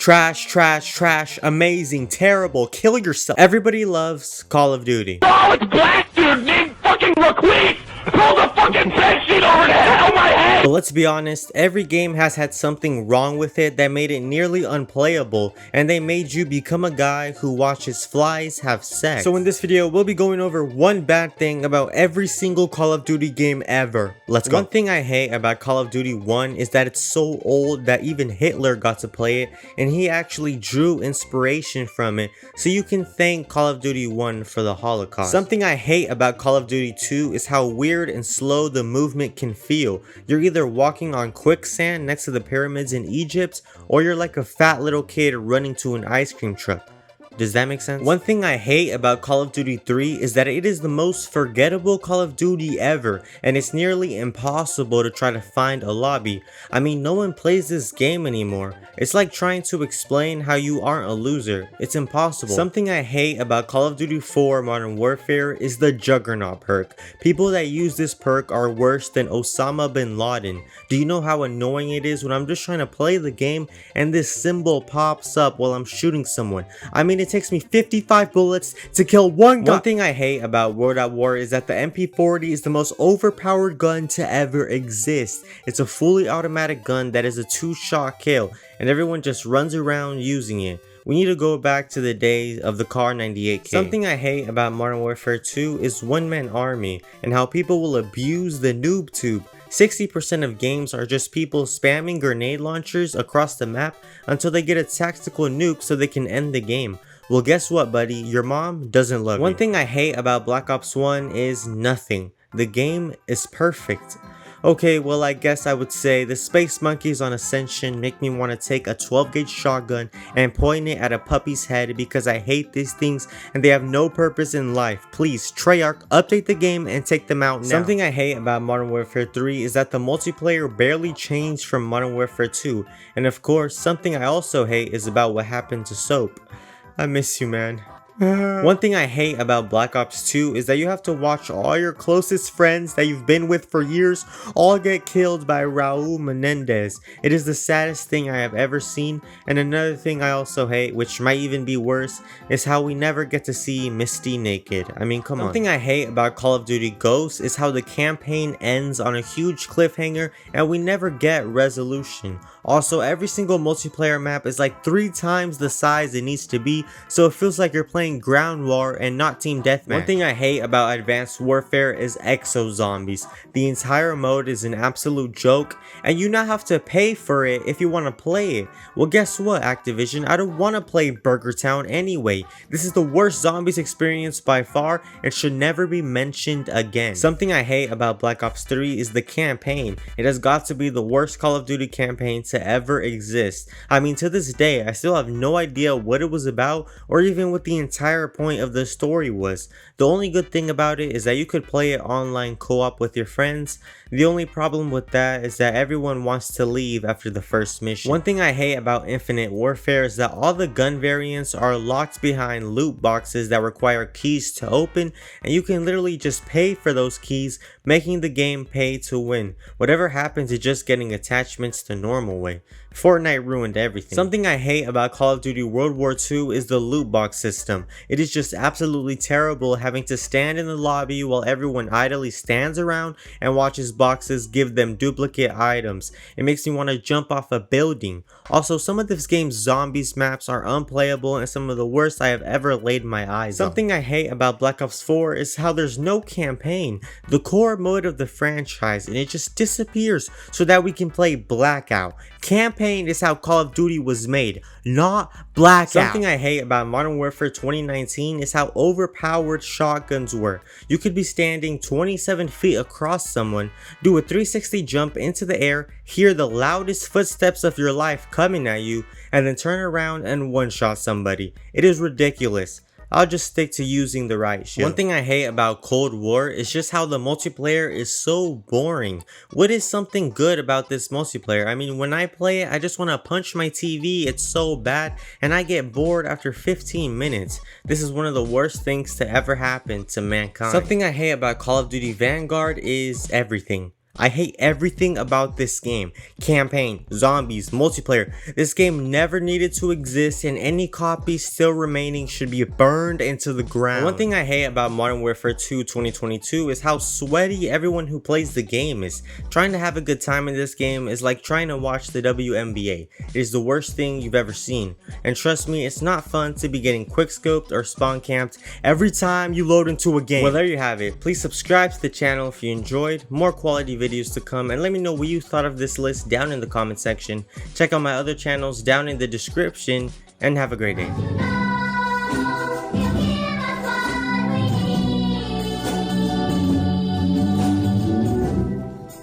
Trash, trash, trash, amazing, terrible, kill yourself. Everybody loves Call of Duty. Oh, it's black dude named fucking Laquise! Pull the fucking bedsheet over the head of my head! But let's be honest, every game has had something wrong with it that made it nearly unplayable, and they made you become a guy who watches flies have sex. So in this video, we'll be going over one bad thing about every single Call of Duty game ever. Let's go. One thing I hate about Call of Duty 1 is that it's so old that even Hitler got to play it, and he actually drew inspiration from it, so you can thank Call of Duty 1 for the Holocaust. Something I hate about Call of Duty 2 is how weird and slow the movement can feel. You're either walking on quicksand next to the pyramids in Egypt, or you're like a fat little kid running to an ice cream truck. Does that make sense? One thing I hate about Call of Duty 3 is that it is the most forgettable Call of Duty ever, and it's nearly impossible to try to find a lobby. I mean, no one plays this game anymore. It's like trying to explain how you aren't a loser. It's impossible. Something I hate about Call of Duty 4 Modern Warfare is the Juggernaut perk. People that use this perk are worse than Osama bin Laden. Do you know how annoying it is when I'm just trying to play the game and this symbol pops up while I'm shooting someone? I mean, it takes me 55 bullets to kill one guy. One thing I hate about World at War is that the MP40 is the most overpowered gun to ever exist. It's a fully automatic gun that is a 2-shot kill, and everyone just runs around using it. We need to go back to the days of the Kar 98K. Something I hate about Modern Warfare 2 is one-man army and how people will abuse the noob tube. 60% of games are just people spamming grenade launchers across the map until they get a tactical nuke so they can end the game. Well, guess what, buddy? Your mom doesn't love you. One thing I hate about Black Ops 1 is nothing. The game is perfect. Okay, well, I guess I would say the Space Monkeys on Ascension make me want to take a 12-gauge shotgun and point it at a puppy's head because I hate these things and they have no purpose in life. Please, Treyarch, update the game and take them out now. Something I hate about Modern Warfare 3 is that the multiplayer barely changed from Modern Warfare 2. And of course, something I also hate is about what happened to Soap. I miss you, man. One thing I hate about Black Ops 2 is that you have to watch all your closest friends that you've been with for years all get killed by Raul Menendez. It is the saddest thing I have ever seen, and another thing I also hate, which might even be worse, is how we never get to see Misty naked. I mean, come on. Something I hate about Call of Duty Ghosts is how the campaign ends on a huge cliffhanger and we never get resolution. Also, every single multiplayer map is like 3 times the size it needs to be, so it feels like you're playing Ground War and not Team Deathmatch. One thing I hate about Advanced Warfare is Exo Zombies. The entire mode is an absolute joke, and you not have to pay for it if you want to play it. Well, guess what, Activision? I don't want to play Burger Town anyway. This is the worst zombies experience by far and should never be mentioned again. Something I hate about Black Ops 3 is the campaign. It has got to be the worst Call of Duty campaign to ever exist. I mean, to this day, I still have no idea what it was about or even what the entire point of the story was. The only good thing about it is that you could play it online co-op with your friends. The only problem with that is that everyone wants to leave after the first mission. One thing I hate about Infinite Warfare is that all the gun variants are locked behind loot boxes that require keys to open, and you can literally just pay for those keys, making the game pay to win. Whatever happens is just getting attachments the normal way. Fortnite ruined everything. Something I hate about Call of Duty World War II is the loot box system. It is just absolutely terrible having to stand in the lobby while everyone idly stands around and watches boxes give them duplicate items. It makes me want to jump off a building. Also, some of this game's zombies maps are unplayable and some of the worst I have ever laid my eyes on. Something I hate about Black Ops 4 is how there's no campaign, the core mode of the franchise, and it just disappears so that we can play Blackout. Campaign is how Call of Duty was made, not Blackout. Something I hate about Modern Warfare 2019 is how overpowered shotguns were. You could be standing 27 feet across someone, do a 360 jump into the air, hear the loudest footsteps of your life coming at you, and then turn around and one-shot somebody. It is ridiculous. I'll just stick to using the right shield. One thing I hate about Cold War is just how the multiplayer is so boring. What is something good about this multiplayer? I mean, when I play it, I just want to punch my TV. It's so bad, and I get bored after 15 minutes. This is one of the worst things to ever happen to mankind. Something I hate about Call of Duty Vanguard is everything. I hate everything about this game. Campaign, zombies, multiplayer. This game never needed to exist, and any copies still remaining should be burned into the ground. One thing I hate about Modern Warfare 2 2022 is how sweaty everyone who plays the game is. Trying to have a good time in this game is like trying to watch the WNBA. It is the worst thing you've ever seen. And trust me, it's not fun to be getting quickscoped or spawn camped every time you load into a game. Well, there you have it. Please subscribe to the channel if you enjoyed. More quality videos to come, and let me know what you thought of this list down in the comment section. Check out my other channels down in the description, and have a great day.